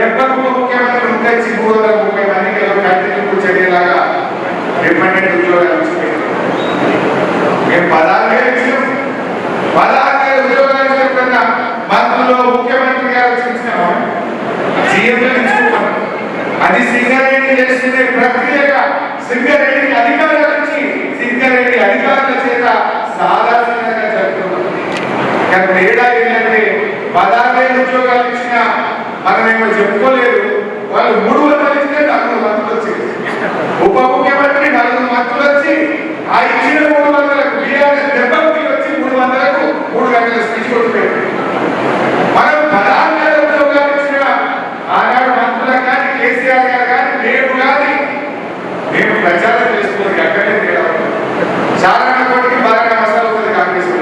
దెబ్బకు ముఖ్యమంత్రి ఉంచి 330 మందికి కంటిన్యూ చర్యలాగా డిపెండెంట్ ఉద్యోగాలు ఇచ్చిపోయింది. మేము 16,000 ఇచ్చినాం. 16,000 ఉద్యోగాలు ఇచ్చినా మంత్రులు ముఖ్యమంత్రి గారు ఇచ్చినామా సీఎంలు ఇచ్చుకున్నాం. అది సింగరేణి చేస్తున్న ప్రక్రియగా సింగరేణి అధికారుల నుంచి సింగరేణి అధికారుల చేత సాధారణంగా జరుగుతున్నాం. కానీ తేడా ఏంటంటే 16,000 ఉద్యోగాలు ఇచ్చినా మనమేమో చెప్పుకోలేదు. వాళ్ళు 300 ఇస్తే 4 మంత్రులు వచ్చేది. ఉప ముఖ్యమంత్రి 4 మంత్రులు వచ్చి ఆ ఇచ్చిన 300లకు బీఆర్ఎస్ దెబ్బకి వచ్చి 300లకు 3 గంటల స్పీచ్ కొట్టిపోయింది. మనం 16,000 ఉద్యోగాలు ఇచ్చిన ఆనాడు మంత్రులకు కానీ కేసీఆర్ గారు కానీ మేము ప్రచారం చేసుకోవాలి. అక్కడే తేడా చారణ కోటికి బాగా అవసరం అవుతుంది కాంగ్రెస్.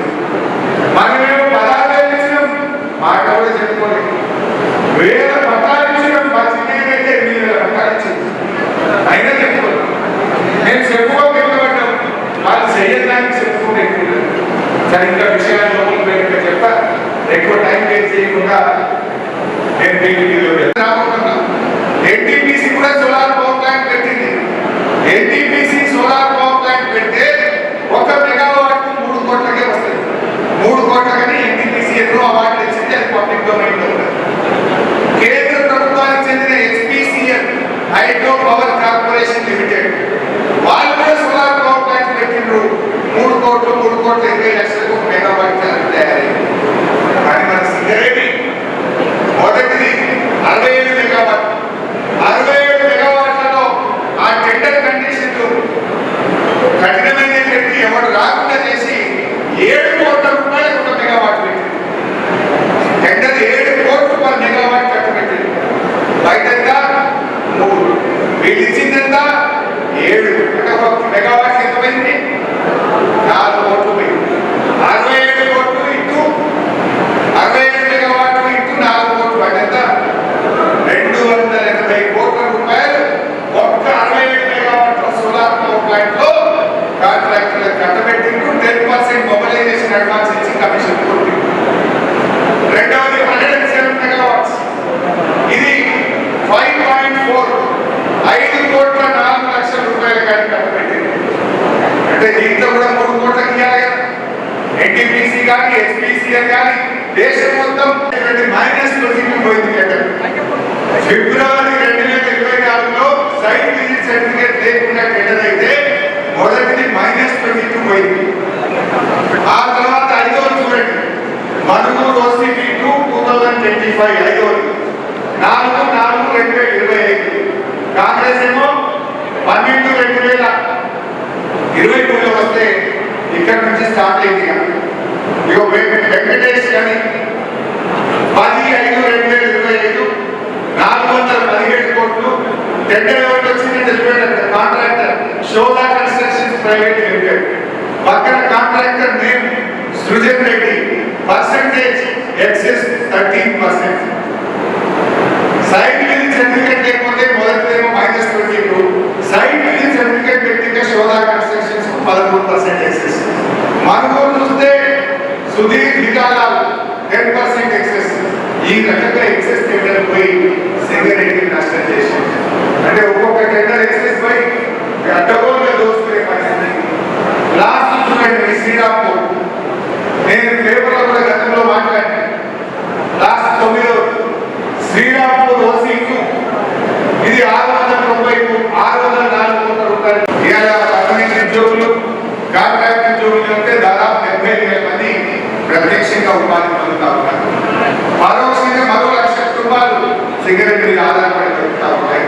మనమేమో 16,000 ఇచ్చినాం, మాట కూడా చెప్పుకోలేదు. 1000 పట్టాలు ఇచ్చినాం, అయితే 8,000 పట్టాలు ఇచ్చింది. అయినా చెప్పుకోలేదు. నేను చెప్పుకోగలుగుతాం, వాళ్ళు చేయడానికి చెప్పుకుంటే సరే. ఇంకా విషయాలు లోపల చెప్తా, ఎక్కువ టైం వేస్ట్ చేయకుండా ఎన్టీపీసీ కూడా సోలార్ పవర్ ప్లాంట్ పెట్టింది. ఎన్టీపీసీ సోలార్ పవర్ ప్లాంట్ పెడితే 1 మెగావాట్ 3 కోట్లకే వస్తుంది. 3 కోట్లకని ఎన్టీపీసీ ఎన్నో అవార్డులు ఇచ్చింది. అది పబ్లిక్ డొమైన్ లో ఉంది. కేంద్ర ప్రభుత్వానికి చెందిన HPCL hydro power corporation limited వాళ్ళు కూడా సోలార్ పవర్ ప్లాంట్ పెట్టిండ్రు. 3 కోట్లు 20 లక్షలకు 1 మెగావాట్ తయారైంది. కానీ మన సింగరేణి మొదటిది 67 మెగావాట్. 67 మెగావాట్లలో ఆ టెండర్ కండిషన్లు కఠినమైన పెట్టి ఎవరు రాకుండా చేసి 7 కోట్ల రూపాయలకు 1 మెగావాట్ పెట్టింది. టెండర్ 7 కోట్లు పర్ మెగావాట్ ఖర్చు పెట్టింది. బయట 3, వీళ్ళు ఇచ్చిందంత 7. అంటే 1 మెగావాట్ ఎంత పోయింది? 4 కోట్లు పోయింది. 67 కోట్లు ఇంటూ 67 మెగావాట్లు ఇంటూ 4 కోట్లు పడ్డంత 280 కోట్ల రూపాయలు ఒక్క 67 మెగావాట్ల సోలార్ పవర్ ప్లాంట్ లో కాంట్రాక్టర్లకు కట్టబెట్టింటూ 10% మొబిలైజేషన్ అడ్వాన్స్ ఇచ్చి కమిషన్ కొట్టింది. రెండవది 107 మెగావాట్స్. ఇది 5.4 5 కోట్ల 4 లక్షల రూపాయలు కానీ కట్టబెట్టింది. అంటే దీంట్లో కూడా 3 కోట్లకి ఇవ్వాలి కదా. ఎన్టీపీసీ కానీ హెచ్పీసీఎల్ కానీ దేశం మొత్తం మైనస్ పొజిషన్ పోయింది కదా. ఫిబ్రవరి 2024లో సైట్ విజిట్ సర్టిఫికేట్ లేకుండా టెండర్ అయితే మొదటిది మైనస్ పొజిషన్ పోయింది. ఆ తర్వాత 5వది చూడండి, మనుగూరు ఓసీపీ 2025 5వది 4/4/2025. కాంగ్రెస్ ఏమో 12/2023లో వస్తే ఇక్కడ నుంచి స్టార్ట్ అయింది. ఇక వెంకటేష్ కానీ 10/5/2025 417 కోట్లు. టెండర్ ఎవరికి వచ్చిందని తెలిపాడు. Contractor Shola constructions private limited. పక్కన contractor name Srujan Reddy. Percentage excess 13%. Site visit certificate లేకపోతే మొదటిదేమో -22. సైట్ విజిట్ సర్టిఫికేట్ పెట్టిన షోలా కన్స్ట్రక్షన్స్ 13% ఎక్సెస్. మనుగోలు చూస్తే సుధీర్ హిటాలాల్ 10% ఎక్సెస్. ఈ రకంగా ఎక్సెస్ టెండర్ పోయి సింగరేణికి నష్టం చేసింది. అంటే ఒక్కొక్క టెండర్ ఎక్సెస్ పోయి అడ్డగోలుగా దోచుకునే పరిస్థితి. లాస్ట్ చూడండి శ్రీరాంపూర్. నేను పేపర్లో కూడా గతంలో మాట్లాడాను. లాస్ట్ 9వ శ్రీరాంపూర్ ఓసీకు ఇది 604 కోట్ల రూపాయలు. ఇవాళ పర్మనెంట్ ఉద్యోగులు కాంట్రాక్ట్ ఉద్యోగులు అంటే దాదాపు 70,000 మంది ప్రత్యక్షంగా ఉపాధి పొందుతా ఉన్నారు. పరోక్షంగా మరో 1,00,000 రూపాయలు సింగరేణి మీద ఆధారపడి దొరుకుతా ఉంటాయి.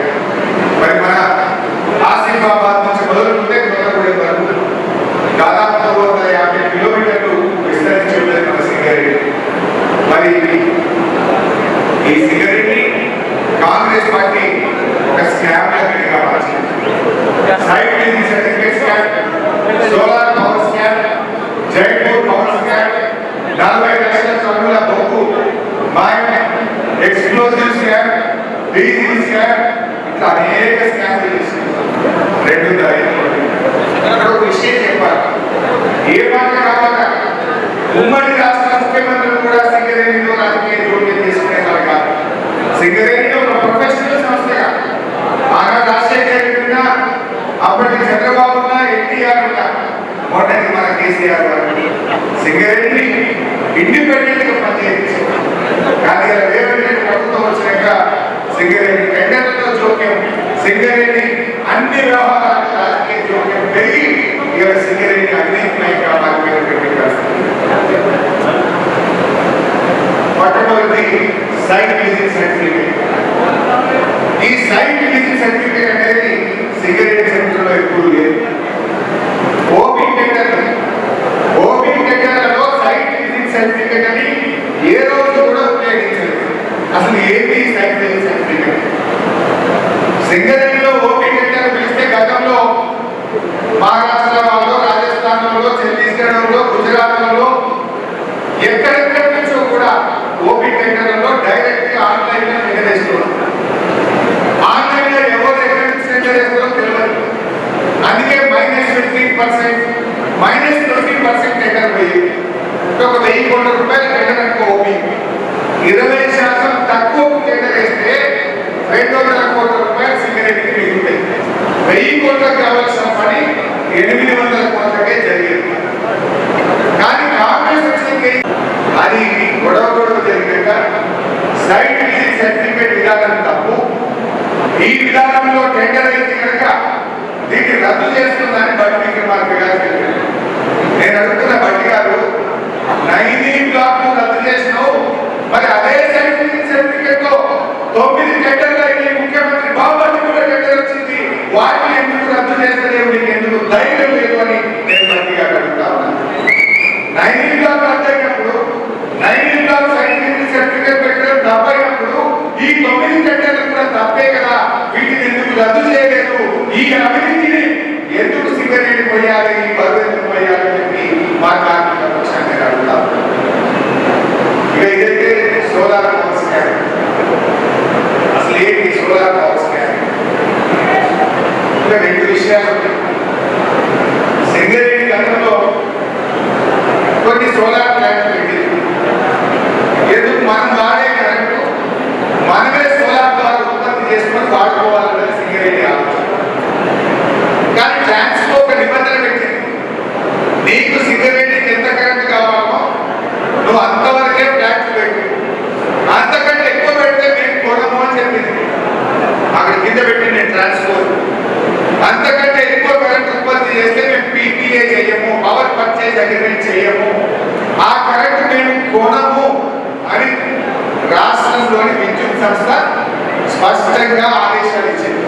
మరి మన ఆసిఫాబాద్ నుంచి మొదలుకుంటే కొత్తగూడెం వరకు దాదాపు 450 కిలోమీటర్లు విస్తరించి ఉన్నది మన సింగరేణి. మరి ఈ సింగరేణి కాంగ్రెస్ పార్టీ ఒక స్కామ్ లాగా మార్చింది. Site visit certificate scam, solar power scam, Jaipur power scam, 40 లక్షల టన్నుల బొగ్గు మాయం, ఎక్స్ప్లోజివ్ స్కామ్, డీజిల్ స్కామ్, ఇట్లా అనేక స్కామ్లు చేసింది. 2.5 కోట్లు. ఇక్కడ ఒక విషయం చెప్పాలి. ఏ మాట కావాలా ఉమ్మడి రాష్ట్ర ముఖ్యమంత్రులు కూడా సింగరేణిలో రాజకీయ జోక్యం చేసుకునే వాళ్ళు కాదు. సింగరేణిలో కేసీఆర్ గారు సింగరేణి ఇండిపెండెంట్ గా పనిచేయించారు. కానీ రేవంత్ రెడ్డి ప్రభుత్వం వచ్చినాక సింగరేణి టెండర్లలో జోక్యం, సింగరేణి అన్ని వ్యవహారాలు రాజకీయ జోక్యం పెరిగి ఇవాళ సింగరేణి అవినీతిమయంగా మారిపోయినటువంటి పరిస్థితి. మొట్టమొదటి సైట్ విజిట్ సర్టిఫికేట్. ఈ సైట్ విజిట్ సర్టిఫికేట్ అనేది సింగరేణి చరిత్రలో ఎప్పుడు లేదు. ఓపీ టెండర్లలో సైట్ విజిట్ సర్టిఫికేట్ అని ఏ రోజు కూడా ఉపయోగించలేదు. అసలు ఏంటి సైట్ విజిట్ సర్టిఫికేట్? సింగరేణిలో ఓపీ టెండర్ పిలిస్తే గతంలో మహారాష్ట్రలో, రాజస్థాన్లో, ఛత్తీస్గఢ్లో, గుజరాత్లో ఎక్కడెక్కడి నుంచో కూడా ఓపీ టెండర్లలో డైరెక్ట్ గా ఆన్లైన్ లో నిర్ణయిస్తున్నారు. ఆన్లైన్ లో ఎవరు ఎక్కడి నుంచి టెండర్ వేస్తారో తెలియదు. అందుకే -15%, -20% టెండర్ పోయింది. ఒక 1000 కోట్ల రూపాయల టెండర్ అనుకో ఓపీ, 20% తక్కువ టెండర్ వేస్తే 200 కోట్ల రూపాయలు సింగరేణికి మిగులుతాయి. 1000 కోట్లకు కావాల్సిన పని 800 కోట్లకే జరిగింది. కానీ కాంగ్రెస్ వచ్చిన అది గొడవ జరిగాక సైట్ విజిట్ సర్టిఫికేట్ విధానం తప్పు, ఈ విధానంలో టెండర్ అయితే కనుక దీన్ని రద్దు చేస్తుందని బట్టి విక్రమార్క గారు చెప్పారు. నేను అడుగుతున్న బట్టి గారు, 9 బ్లాక్ రద్దు చేసినావు, మరి అదే సైట్ విజిట్ సర్టిఫికేట్ లో 9 టెండర్లు అయితే ముఖ్యమంత్రి బాబు కూడా టెండర్ వచ్చింది, వాటిని ఎందుకు రద్దు చేస్తలేవు, నీకు ఎందుకు ధైర్యం లేదు అని నేను బట్టి గారు అడుగుతా ఉన్నాను. 9 బ్లాక్ రద్దు అయినప్పుడు, 9 బ్లాక్ సైట్ విజిట్ సర్టిఫికేట్ పెట్టడం తప్పైనప్పుడు ఈ 9 టెండర్లు కూడా తప్పే కదా, వీటిని ఎందుకు రద్దు చేయలేదు, ఈ అవినీతిని ఎందుకు సింగరేణి పోయాలి, ఈ బరువు ఎందుకు పోయాలి అని చెప్పి మా కార్మిక పక్షాన్ని అడుగుతాం. ఇక ఇదైతే సోలార్ పవర్ స్కామ్. అసలు ఏంటి సోలార్ పవర్ స్కామ్? ఇంకా 2 విషయాలు ఉన్నాయి. సింగరేణి గతంలో కొన్ని సోలార్ ప్లాంట్లు పెట్టింది. ఎందుకు మనం వాడే కరెంటు మనమే సోలార్ ద్వారా ఉత్పత్తి చేసుకొని వాడుకోవాలన్నది సింగరేణి ఆలోచన. కానీ ట్రాన్స్కో ఒక నిబంధన పెట్టింది, నీకు సింగరేణికి ఎంత కరెంటు కావాలో నువ్వు అంతవరకే ప్లాంట్ పెట్టు, అంతకంటే ఎక్కువ పెడితే మేము కొనము అని చెప్పింది. అక్కడ కింద పెట్టింది ట్రాన్స్కో. అంతకంటే ఎక్కువ కరెంట్ ఉత్పత్తి చేస్తే మేము పీపీఏ చేయము, పవర్ పర్చేజ్ అగ్రిమెంట్ చేయము, ఆ కరెంట్ మేము కొనము అని రాష్ట్రంలోని విద్యుత్ సంస్థ స్పష్టంగా ఆదేశాలు ఇచ్చింది.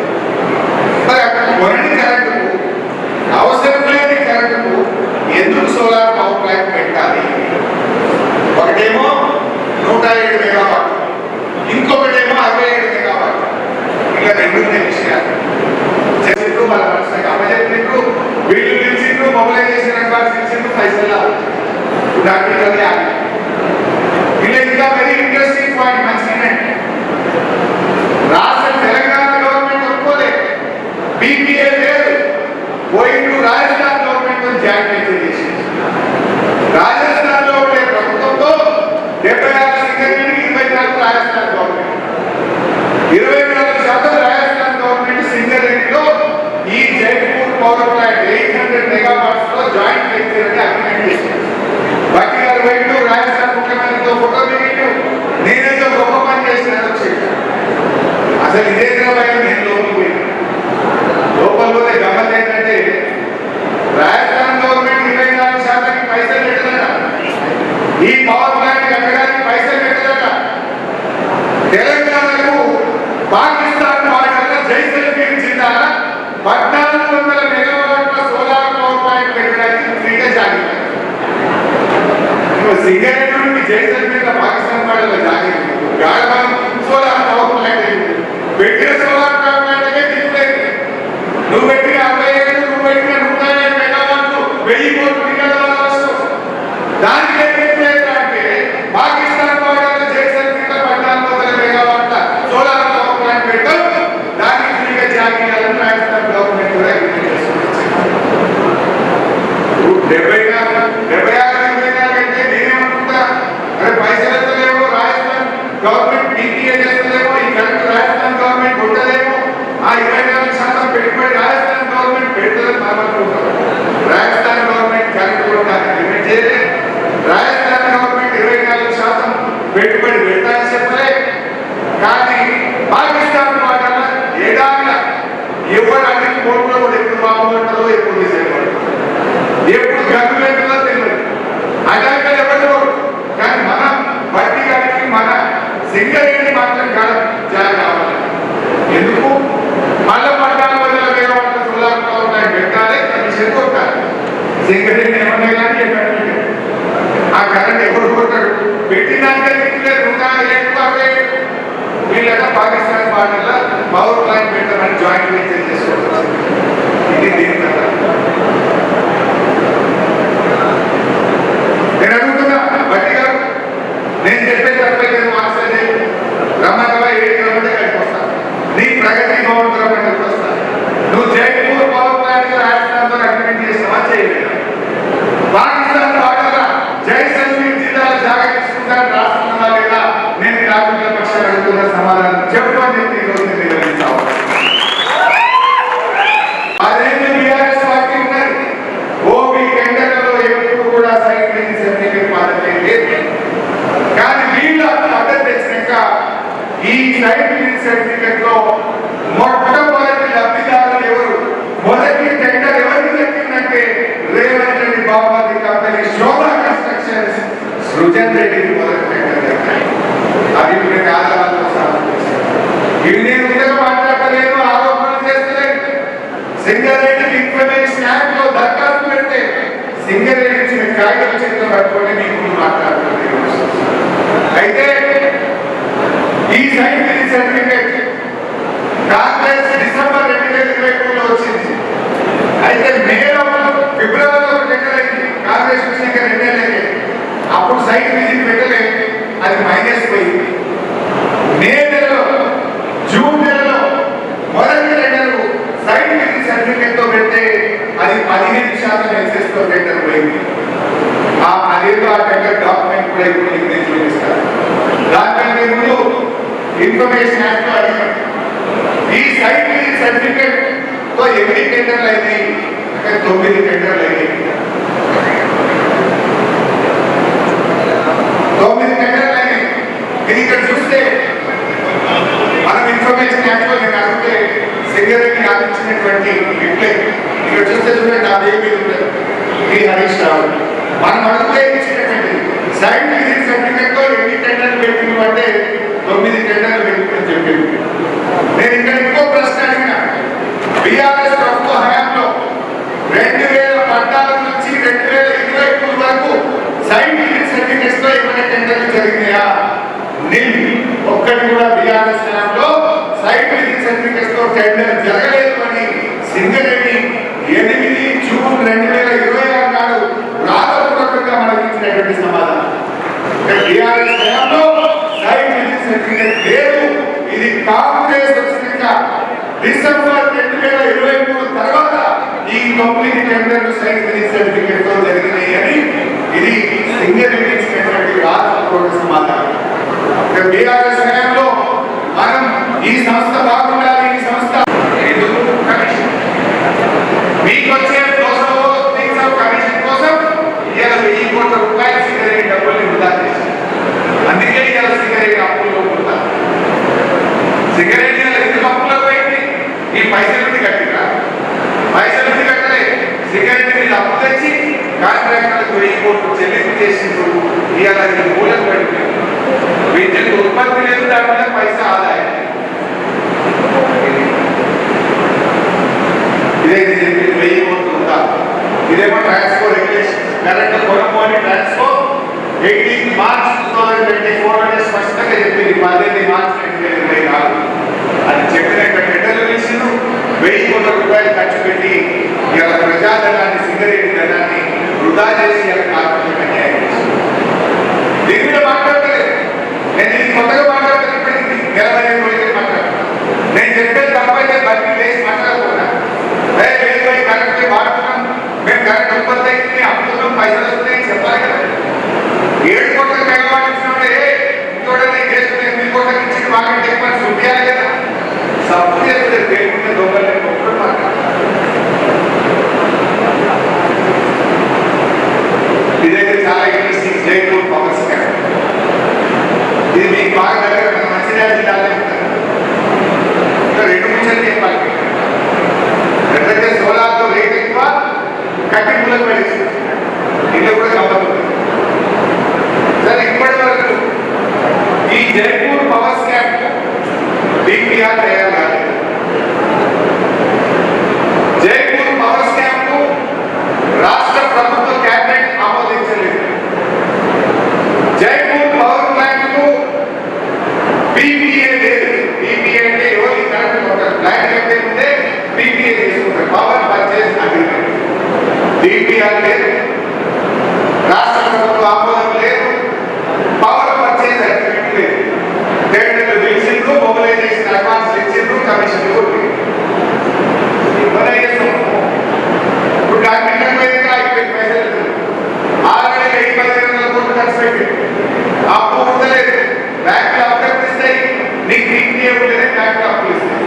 మరి అక్కడ కొనని కరెంటుకు, అవసరం లేని కరెంటుకు ఎందుకు సోలార్ పవర్ ప్లాంట్ పెట్టాలి? ఒకటేమో 107 మెగావాట్, ఇంకొకటేమో 67 మెగావాట్. ఇలా 2 విషయాలు చెప్పినట్టు వాళ్ళ మనసుకు అప్పచెప్పినట్టు వీళ్ళు పిలిచిండ్రు, మొబిలైజేషన్ అడ్వాన్స్ ఇచ్చిండ్రు, పైసలు ఇలా. ఇంకా వెరీ ఇంట్రెస్టింగ్ పాయింట్ మంచిగానే, రాష్ట్ర తెలంగాణ గవర్నమెంట్ ఒప్పుకోలేదు, బీపీఏ లేదు, పోయిండు రాజస్థాన్ గవర్నమెంట్ జాయింట్ వెంచర్ చేసింది. రాజస్థాన్ లో ఉండే ప్రభుత్వంతో 76 సింగరేణికి 24 రాజస్థాన్ గవర్నమెంట్, 24% రాజస్థాన్ గవర్నమెంట్ సింగరేణిలో ఈ జైపూర్ పవర్ ప్లాంట్ 800 మెగావాట్స్ లో జాయింట్ వెంచర్ అని అగ్రిమెంట్ చేసింది. బట్టి గారు పోయిండు, రాజస్థాన్ ముఖ్యమంత్రితో ఫోటో దిగిండు, నేనేదో గొప్ప పని చేసినాను వచ్చేది. అసలు ఇదే భయం. నేను లోపల పోతే గమ్మత్ ఏంటంటే రాజస్థాన్ గవర్నమెంట్ 24% పైసలు పెట్టదట, ఈ పవర్ ప్లాంట్ కట్టడానికి పైసలు పెట్టదట. తెలంగాణకు పాకిస్తాన్ బార్డర్లో జైసల్మీర్ జిల్లాల 1400 మెగావాట్ల సోలార్ పవర్ ప్లాంట్ పెట్టడానికి ఫ్రీగా జాగ్రత్త. సింగరేణి నుండి జైసల్మీర్ పాకిస్తాన్ బార్డర్లో జాగ్రత్త సోలార్ పవర్ ప్లాంట్ పెట్టిన సోలార్ పవర్ ప్లాంట్కే దిగులేదు. నువ్వు పెట్టిన 67, నువ్వు పెట్టిన 107 మెగావాట్లు 1000 కోట్లు నిలబడాల్సి దానికి అంటే పాకిస్తాన్ బార్డర్లో జైసల్మీర్ 1400 మెగావాట్ల సోలార్ పవర్ ప్లాంట్ పెట్టాం, దానికి ఫ్రీగా జాగ్రత్తలను రాజస్థాన్ గవర్నమెంట్ కూడా అగ్రిమెంట్ చేసుకుంటుంది. 76 అంటే నేనేమనుకుంటా, అరే పైసలు ఎత్తలేమో, రాజస్థాన్ గవర్నమెంట్ పీపీఏ చేస్తలేమో, ఈ కరెంట్ రాజస్థాన్ గవర్నమెంట్ ఉండలేమో, ఆ 24% పెట్టుబడి రాజస్థాన్ కానీ పాకిస్తాన్ వాటర్ల ఏడాదిగా ఎవరు అన్ని కోర్టులో కూడా ఎప్పుడు బాగుపడతారో ఎప్పుడు విజయపడతారో ఎప్పుడు గవర్నమెంట్లో తెలియదు అడాక ఎవరు. కానీ మనం బట్టి గారికి మన సింగరేణి మాత్రం జారీ కావాలి. ఎందుకు మళ్ళీ 14,000 మెగావాట్ల సోలార్ పవర్ ప్లాంట్ పెట్టాలి, కమిషన్ కొట్టాలి. సింగరేణి ఏమన్నా కానీ ఆ కరెంట్ ఎవరు కొట్టాడు పెట్టినాక వీళ్ళ పాకిస్తాన్ బార్డర్లో పవర్ ప్లాంట్ పెట్టమని జాయింట్ వెంచర్ చేసుకోవచ్చు. ఇది దీని కదా నేను అడుగుతున్నా బట్టి గారు, నేను చెప్పే తప్పైతే మాట్లాడే రమ్మగా 7 కిలోమీటర్ కలిపి వస్తాను. నీ ప్రగతి భవన్ కిలోమీటర్కి వస్తాను. నువ్వు జైపూర్ పవర్ ప్లాంట్ రాజస్థాన్తో అగ్రిమెంట్ చేస్తావా చేయలేదు. పాకిస్తాన్ బార్డర్ జైసల్మీర్ జిల్లాలో జాగా తీసుకుంటాను రాష్ట్రంగా లేదా నేను రాజకీయ పక్షాలు అడుగుతున్న సమాధానం చెప్పు అని చెప్పి ఈరోజు నేను నిర్వహించావు. అదేంటి బీఆర్ఎస్ పార్టీ ఉన్నది ఓపీ టెండర్లలో ఎప్పుడు కూడా సైట్ విజిట్ సర్టిఫికేట్ పద్ధతి లేదు. కానీ వీళ్ళ పద్ధతి తెచ్చినాక ఈ సైట్ విజిట్ సర్టిఫికేట్ లో మొట్టమొదటి లబ్ధిదారులు ఎవరు, మొదటి టెండర్ ఎవరికి దక్కిందంటే రేవంత్ రెడ్డి బాబాది కంపెనీ శోభా కన్స్ట్రక్షన్స్ సృజన్ రెడ్డికి మొదటి టెండర్ దక్కింది. అది నేను ఆధారాలతో ఇవి నేను ఇంతగా మాట్లాడలేదు, ఆరోపణలు చేస్తలేదు. సింగరేణికి ఇన్ఫర్మేషన్ యాక్ట్ లో దరఖాస్తు పెడితే సింగరేణి ఇచ్చిన కాగితం చేతిలో పట్టుకొని మీకు మాట్లాడుతుంది. అయితే ఈ site visit certificate Congress December 2023లో వచ్చింది. అయితే మేలో ఫిబ్రవరిలో టెండర్ అయింది. కాంగ్రెస్ వచ్చినాక 2 నెలలకే అప్పుడు సైట్ విజిట్ పెట్టలేదు, అది మైనస్ పోయింది. మే నెలలో జూన్ నెలలో మొదటి టెండర్ సైట్ విజిట్ సర్టిఫికేట్ తో పెడితే అది 15% ఎక్సెస్ తో టెండర్ పోయింది. అదేదో ఆ టెండర్ డాక్యుమెంట్ కూడా ఇప్పుడు నేను చూపిస్తాను. దానికంటే ముందు ఇన్ఫర్మేషన్ యాక్ట్ లో అడిగాను ఈ సైట్ విజిట్ సర్టిఫికేట్ తో ఎన్ని టెండర్లు అయినాయి అంటే 9 టెండర్లు అయినాయి. 9 టెండర్లు అయినాయి. ఇది ఇక్కడ చూస్తే మనం ఇన్ఫర్మేషన్ యాక్ట్ లో నేను అడిగితే సింగరేణి ఆపించినటువంటి రిప్లై ఇక్కడ చూస్తే చూడండి, ఆ దేవి ఉంటుంది ఈ హరీష్ రావు మనం అడిగితే ఇచ్చినటువంటి సైట్ విజిట్ సర్టిఫికేట్ తో ఎన్ని టెండర్లు పెట్టింది అంటే 9 టెండర్లు పెట్టిందని చెప్పింది. నేను ఇక్కడ ఇంకో ప్రశ్న అడిగిన బీఆర్ఎస్ ప్రభుత్వ హయాంలో 2014 నుంచి 2023 వరకు సైట్ విజిట్ సర్టిఫికేట్స్ తో ఏమైనా టెండర్లు జరిగినాయా? ఒక్కటి కూడా బీఆర్ఎస్ హయాంలో సైట్ విజిట్ సర్టిఫికేట్స్ తో టెండర్ జరగలేదు అని సింగరేణి 8 జూన్ 2026 నాడు రాతపూర్వకంగా మనకి ఇచ్చినటువంటి సమాధానం. బీఆర్ఎస్ హయాంలో సైట్ విజిట్ సర్టిఫికేట్ లేదు. ఇది కాంగ్రెస్ వచ్చినాక డిసెంబర్ 2023 తర్వాత ఈ 9 టెండర్లు సైట్ విజిట్ సర్టిఫికేట్ తో జరిగినాయి అని ఇది సింగరేణి ఇచ్చినటువంటి రాతపూర్వక సమాధానం. బీఆర్ఎస్ హయాంలో మనం ఈ సంస్థ బాగుండాలి, ఈ సంస్థ మీకు వచ్చే కమిషన్ కోసం ఇలా 1000 కోట్ల రూపాయలు సింగరేణి డబ్బుల్ని వృధా చేశారు. అందుకే ఇలా సింగరేణి అప్పుల్లో ఉంటారు. సింగరేణి ఎందుకు అప్పులో పోయింది? ఈ పైసలు కట్టిరా, పైసలు కట్టలే. సింగరేణి మీద అప్పు తెచ్చి కాంట్రాక్టర్లకు 1000 కోట్లు చెల్లింపు చేసిండ్రు. ఇవాళ మూలం పడింది. వీటికి ఉత్పత్తి లేదు, దాని మీద పైసా ఆదాయం. ఇదే చెప్పి 1000 కోట్లు ఉంటా. ఇదేమో ట్రాన్స్ఫర్ రెగ్యులేషన్ కరెంట్ కొనము అని ట్రాన్స్ఫర్ 18 మార్చ్ 2024 అంటే స్పష్టంగా చెప్పింది. 18 మార్చ్ 2024 అది చెప్పినట్టు టెండర్లు వేసిండు. 1000 కోట్ల రూపాయలు ఖర్చు పెట్టి ఇలా ప్రజాధనాన్ని సింగరేణి ధనాన్ని వృధా చేసి ఇలా కార్మికులకు అన్యాయం చేసింది. దీని మీద మాట్లాడలేదు. నేను ఇది కొత్తగా మాట్లాడుతున్నప్పుడు 45 రోజులకి మాట్లాడుతున్నాను. నేను చెప్పేది తప్పైతే బట్టి వేసి మాట్లాడుతున్నా. కరెంట్ వాడుతున్నాం, మేము కరెంట్ ఉత్పత్తి అయితే అమ్ముతున్నాం, పైసలు వస్తున్నాయి చెప్పాలి కదా. 7 కోట్ల మెగావాట్ ఇచ్చినప్పుడే ఇంకోటి చేస్తున్న 8 కోట్లకి ఇచ్చిన వాటిని చెప్పని చూపించాలి కదా. సబ్బు చేస్తే పేరుకుంటే దొంగలని ఒక్కడు మాట్లాడుతున్నారు. ఇదైతే చాలా ఇంట్రెస్టింగ్ జైపూర్ పవర్ స్కామ్. ఇది మీకు బాగా దగ్గర మంచిర్యాల జిల్లాలో డిపిఆర్ లేదు, రాష్ట్ర ప్రభుత్వ ఆమోదం లేదు, పవర్ పర్చేజ్ అగ్రిమెంట్ లేదు, టెండర్లు పిలిచిండ్రు, మొబిలైజేషన్ అడ్వాన్స్ ఇచ్చిండ్రు, కమిషన్ ఇప్పుడు డాక్యుమెంట్ మీద అయిపోయింది, పైసలు ఆల్రెడీ 10,000 కోట్లు ఖర్చు పెట్టి అప్పు ఉండలేదు, బ్యాంకులు అభ్యర్థిస్తాయి, నీకు ఉంటేనే బ్యాంకులు అప్పులు ఇస్తాయి.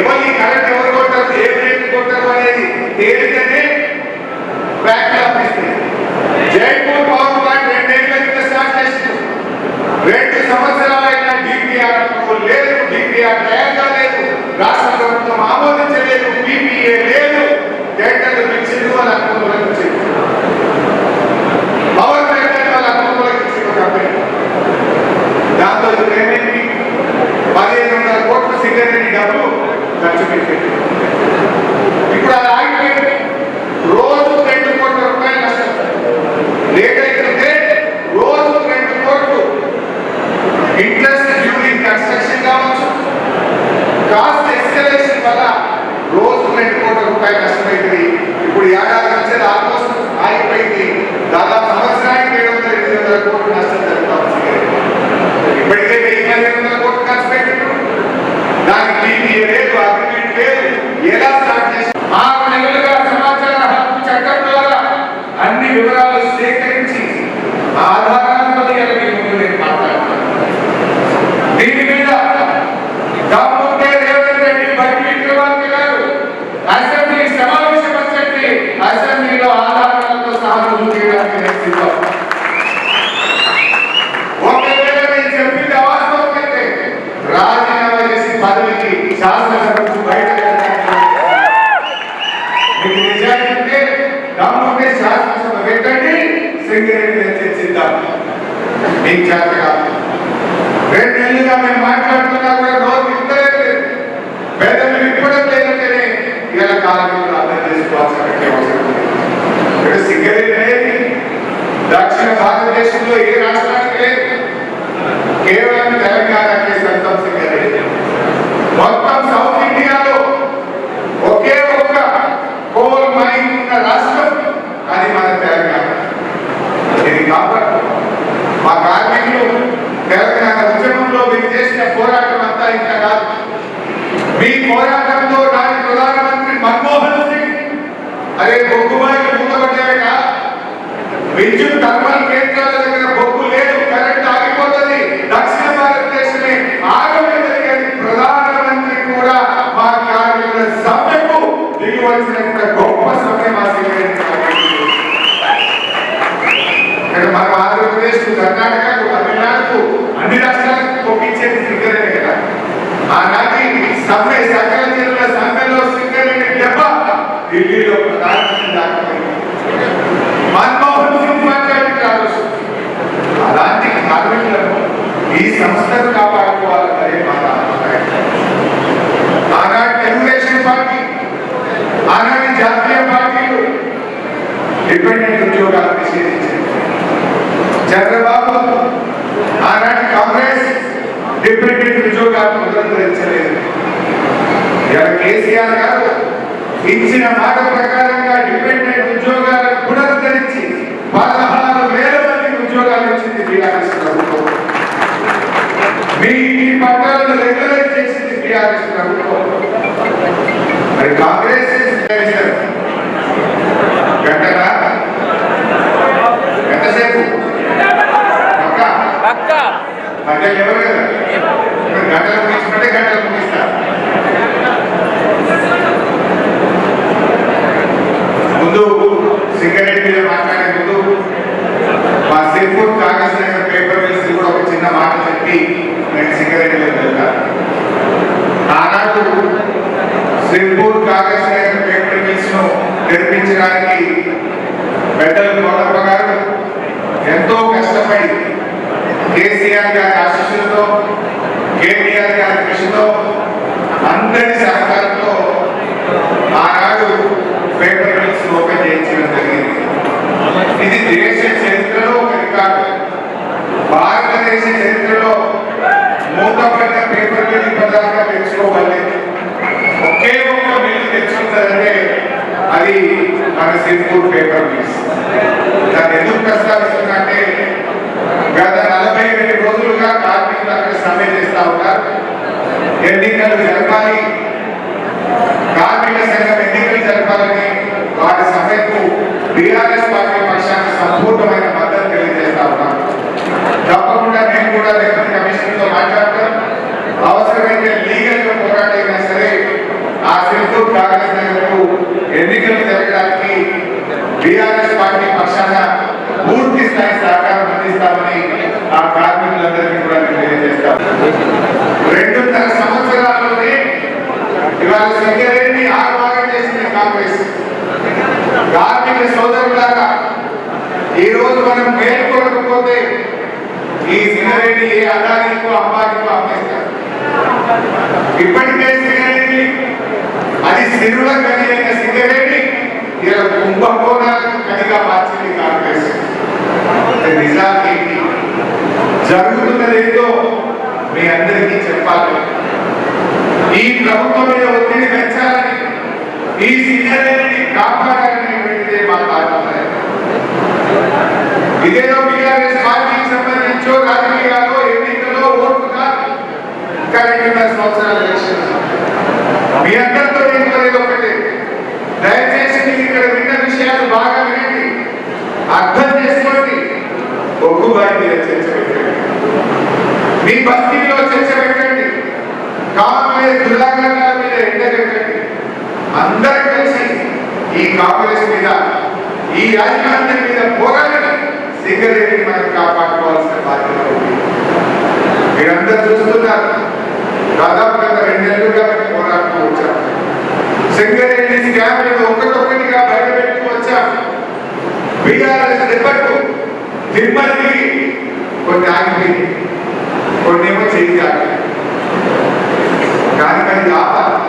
ఎవరి కరెంట్ ఎవరు కొట్టారు, ఏ రేటు కొట్టారు అనేది తేలికనే బ్యాంకులు అప్పిస్తాయి. జైపూర్ పవర్ ప్లాంట్ 2 ఏళ్ల కింద స్టార్ట్ చేసింది, 2 సంవత్సరాలైన డిపిఆర్ లేదు, డిపిఆర్ తయారు కాలేదు, రాష్ట్ర ప్రభుత్వం ఆమోదించలేదు, పిపిఏ లేదు, టెండర్లు పిలిచింది, వాళ్ళ అకౌంట్లోకి వచ్చింది. పవర్ ప్లాంట్ వాళ్ళ అకౌంట్లోకి వచ్చింది కంపెనీ. దాంతో ఏమైంది, 1,500 కోట్ల సింగరేణి డబ్బులు ఖర్చు పెట్టింది. ఇప్పుడు అది ఆగిపోయింది. రోజు 2 కోట్ల రూపాయలు నష్టం. లేట్ అయితే రోజు 2 కోట్లు ఇంట్రెస్ట్ డ్యూరింగ్ కన్స్ట్రక్షన్ కావచ్చు, కాస్ట్ ఎక్స్కలేషన్ వల్ల రోజు 2 కోట్ల రూపాయలు నష్టమైంది. ఇప్పుడు ఏడాది నుంచి ఆల్మోస్ట్ ఆగిపోయింది. దాదాపు సంవత్సరానికి 700-800 కోట్లు నష్టం జరుగుతాం. ఇప్పటికే 1,500 కోట్లు ఖర్చు పెట్టిండ్రు, దానికి టీవీ లేదు, అగ్రిమెంట్ లేదు, ఎలా స్టార్ట్ చేసి 6 నెలలుగా సమాచార హక్కు చట్టం ద్వారా అన్ని వివరాలు సేకరించి ఆధారాలతో నేను మాట్లాడుతున్నాను. దీని మీద దమ్ముంటే రేవంత్ రెడ్డి, బట్టి విక్రమార్క గారు అసెంబ్లీ సమావేశపరచండి, అసెంబ్లీలో ఆధారాలతో సహా రుజువు చేయడానికి నేర్చుకుంటాం. ఒకవేళ నేను చెప్పింది అవాస్తవం అయితే రాజీనామా చేసి పదవికి శాసనసభకు బయట మీకు నిజాన్ని ఉంటే దమ్ముంటే శాసనసభ పెట్టండి, సింగరేణి చర్చిద్దాం. మీకు చేత కాదు. 2 నెలలుగా మేము మాట్లాడుతున్నా కూడా రోజు విప్పలేదు, పేదలు విప్పడం లేదంటేనే ఇలా కాలంలో అర్థం చేసుకోవాల్సిన అవసరం ఉంది. ఇక్కడ సింగరేణి అనేది దక్షిణ భారతదేశంలో ఏ రాష్ట్రానికి లేదు, కేవలం తెలంగాణకే సొంతం సింగరేణి. మొత్తం సౌత్ ఇండియాలో ఒకే ఒక్క కోల్ మైన్ ఉన్న రాష్ట్రం అది మన తెలంగాణ. ఇది కాబట్టి మా కార్మికులు తెలంగాణ ఉద్యమంలో మీరు చేసిన పోరాటం అంతా ఇంకా కాదు. మీ పోరాటంతో నాటి ప్రధానమంత్రి మన్మోహన్ సింగ్ అరే బొగ్గుబాయిలు మూతపడ్డాక విద్యుత్ థర్మల్ కేంద్రాల దగ్గర బొగ్గు లేదు, కరెంట్ ఆగిపోతుంది, దక్షిణ భారతదేశమే ఆగమని ప్రధానమంత్రి కూడా మా కార్మికుల సమ్మెకు దిగివలసినంత గొప్ప సమయం ఆ సింగరేణి. మన ఆంధ్రప్రదేశ్, కర్ణాటకకు, తమిళనాడుకు, అన్ని రాష్ట్రాలకు పంపించేది సింగరేణి కదా. ఆనాటి సమ్మె సకల జిల్లా సమ్మెలో సింగరేణి దెబ్బ ఢిల్లీలో ప్రధానమంత్రి దాటిపోయింది. మన్మోహన్ సింగ్ మాట్లాడి ఆలోచన. అలాంటి కార్మికులను ఈ సంస్థను కాపాడుకోవాలన్నదే మన అభిప్రాయం. ఆనాటి తెలుగుదేశం పార్టీ, ఆనాటి జాతీయ పార్టీలు డిపెండెంట్ ఉద్యోగాలు నిషేధించారు. చంద్రబాబు ఆనాటి కాంగ్రెస్ డిపెండెంట్ ఉద్యోగాలను పునరుద్ధరించలేదు. ఇలా కేసీఆర్ గారు ఇచ్చిన మాట ప్రకారంగా డిపెండెంట్ ఉద్యోగాలను పునరుద్ధరించి 16,000 మంది ఉద్యోగాలు ఇచ్చింది టీఆర్ఎస్ ప్రభుత్వం. మీ పట్టాలను రెగ్యులైజ్ చేసింది టీఆర్ఎస్ ప్రభుత్వం. మరి కాంగ్రెస్ గంటనా ఎంతసేపు గంటలు ఎవరు కదా, గంటలు ముగించుకుంటే గంటలు ముగిస్తారు. ముందు సింగరేణి మీద మాట్లాడే ముందు మా సింగపూర్ కాగజ్ నగర్ పేపర్ మిల్స్ కూడా ఒక చిన్న మాట చెప్పి నేను సింగరేణిలో వెళ్తాను. ఆనాడు సింగపూర్ కాగజ్ నగర్ పేపర్ మిల్స్ ను నిర్మించడానికి పెద్దలు కోటప్ప గారు ఎంతో కష్టపడి కేసీఆర్ గారి ఆశీస్సులతో, కేటీఆర్ గారి కృషితో, అందరి సహకారంతో ఆనాడు పేపర్ మిల్స్ ఓపెన్ చేయించడం జరిగింది. ఇది దేశ చరిత్రలో ఒక రికార్డు. భారతదేశ చరిత్రలో మూతపడ్డ పేపర్ మిల్ ఇప్పటిదాకా తెచ్చుకోవాలి. ఒకే ఒక్క మిల్లు తెచ్చుకుంటారంటే అది మన సిర్పూర్ పేపర్ మిల్స్. దాన్ని ఎందుకు ప్రస్తావిస్తున్నా అంటే గత 48 రోజులుగా కార్మికులు అక్కడ సమ్మె చేస్తా ఉన్నారు. ఎన్నికలు జరపాలి, కార్మిక సంఘం ఎన్నికలు జరపాలని వారి సమ్మెకు బీఆర్ఎస్ పార్టీ పక్షాన సంపూర్ణమైన మద్దతు తెలియజేస్తా ఉన్నాం. తప్పకుండా నేను కూడా రేపు కమిషన్తో మాట్లాడతాం. అవసరమైతే లీగల్ గా పోరాటైనా సరే ఆ సిర్పూర్ కాంగ్రెస్ నగర్కు ఎన్నికలు జరగడానికి బీఆర్ఎస్ పార్టీ పక్షాన పూర్తి స్థాయి సహకారం అందిస్తామని ఆ కార్మికులందరికీ కూడా తెలియజేస్తాం. 2.5 సంవత్సరాల్లోనే ఇవాళ సింగరేణి ఆగమాగం చేసింది కాంగ్రెస్. కార్మిక సోదరులారా, ఈ రోజు మనం మేల్కొనకపోతే ఈ సింగరేణి ఏ అదానికో అంబానీకో అమ్మేస్తారు. ఇప్పటికే సింగరేణి అది సిరుల గని అయిన సింగరేణి ఇలా కుంభకోణాలకు కనిగా మార్చింది కాంగ్రెస్. నిజానికి జరుగుతున్నదేదో మీ అందరికీ చెప్పాలి. ఈ ప్రభుత్వం మీద ఒత్తిడి పెంచాలని, ఈ సింగరేణిని కాపాడాలనేటువంటిదే మా తాపత్రయం. ఇదేదో బీఆర్ఎస్ పార్టీకి సంబంధించో రాజకీయాల్లో ఎన్నికల్లో ఓటుగా కరెంట్ 2 సంవత్సరాల ఎలక్షన్. మీ అందరితో నేను కోరేది ఒకటే, దయచేసి మీరు ఇక్కడ విన్న విషయాలు బాగా వినండి, అర్థం చేసుకోండి. ఒగ్గుబాయి మీద చర్చ పెట్టండి, మీ బస్తీలో చర్చ పెట్టండి, కాంగ్రెస్ దురాగతాల మీద ఎండగట్టండి. అందరూ కలిసి ఈ కాంగ్రెస్ మీద, ఈ రాజకీయాల మీద పోరాడి సింగరేణిని మనం కాపాడుకోవాల్సిన బాధ్యత ఉంది. మీరందరూ చూస్తున్నారు, దాదాపు గత 2 నెలలుగా మేము పోరాడుతూ వచ్చాం. సింగరేణి స్కామ్ ఒక్కటొక్కటిగా బయటపెడుతూ వచ్చాం. బీఆర్ఎస్ దెబ్బకు దిమ్మల్ని కొన్ని ఆగిపోయింది, కొన్ని ఏమో చేసి ఆగిపోయింది. కానీ అది ఆపాలి,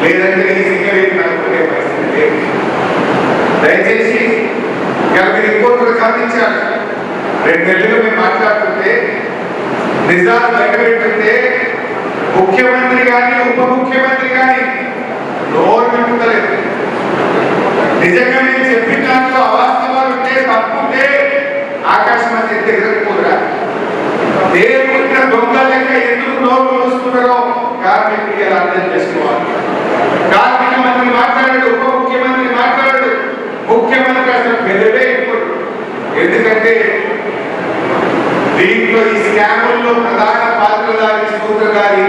లేదంటే ఈ సింగరేణి అనుకునే పరిస్థితి లేదు. దయచేసి మీరు ఇంకోటి కూడా గమనించాలి. 2 నెలలుగా మేము మాట్లాడుతుంటే, నిజాలు బయటపెట్టుంటే ముఖ్యమంత్రి కానీ ఉప ముఖ్యమంత్రి కానీ నోరు పెట్టుకోలేదు. నిజంగా నేను చెప్పిన దాంట్లో అవాస్తవాలు ఉంటే, తప్పుంటే ఆకాశం అంత ఎగరకపోరా. దేవుడిన దొంగ లెక్క ఎందుకు నోరు మూసుకున్నారో కార్మికులు అర్థం చేసుకోవాలి. కార్మిక మంత్రి మాట్లాడాడు, ఉప ముఖ్యమంత్రి మాట్లాడాడు, ముఖ్యమంత్రి అసలు గెలవే ఇప్పుడు. ఎందుకంటే దీంట్లో ఈ స్కాముల్లో ప్రధాన పాత్రధారి సూత్రధారి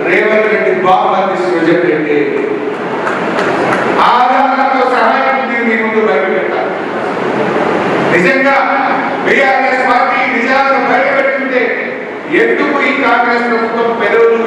రేవంత్ రెడ్డి బాబు సృజన్ రెడ్డి. ఆధారాలతో సహాయం మీ ముందు బయట పెట్టాలి. నిజంగా బీఆర్ఎస్ పార్టీ నిజాలను బయటపెట్టింటే ఎందుకు ఈ కాంగ్రెస్ ప్రభుత్వం పెదవులు